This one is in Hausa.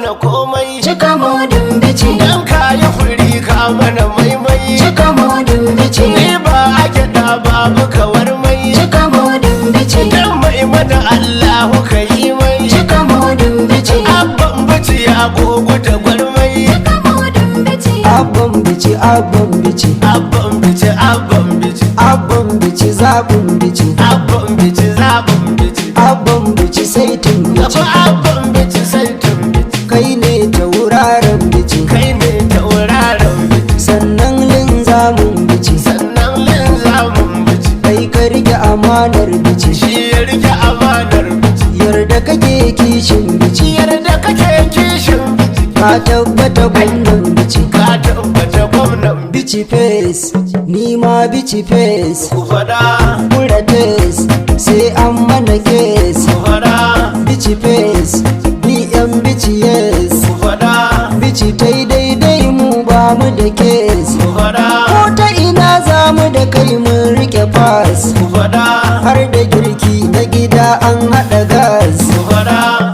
mana komai. Cika modin bici, Dan kayi furi ka mana maimai. cika modin bici, Ni ba a gyaɗa babu kawar mai. cika modin bici, Dan mai mana Allahu ka yi mai. cika modin bici, Abban bici ya gogo da gwarmai. cika modin bici, abban bici abban bici Abban bici, abban bici. abban bici zaɓin bici Abban bici, zaɓin bici. abban bici saitin bici Gaba abban bici, saitin bici. kai ne tauraron bici Kai ne tauraron bici. sannan linzamin bici Sannan linzamin bici. kai ka rike amanar bici Shi ya rike amanar bici. yarda kake kishin bici Yarda kake kishin bici. ka tabbata gwamnan bici Ka tabbata gwamnan bici. bici face ni ma bici face Ku faɗa, kura tes sai an mana kes ku faɗa, bici face ni yan bici yes ku faɗa, bici ta daidai mu ba mu da kes ku faɗa, ko ta ina za mu da kai mun rike fas ku faɗa. har da girki na gida an haɗa gas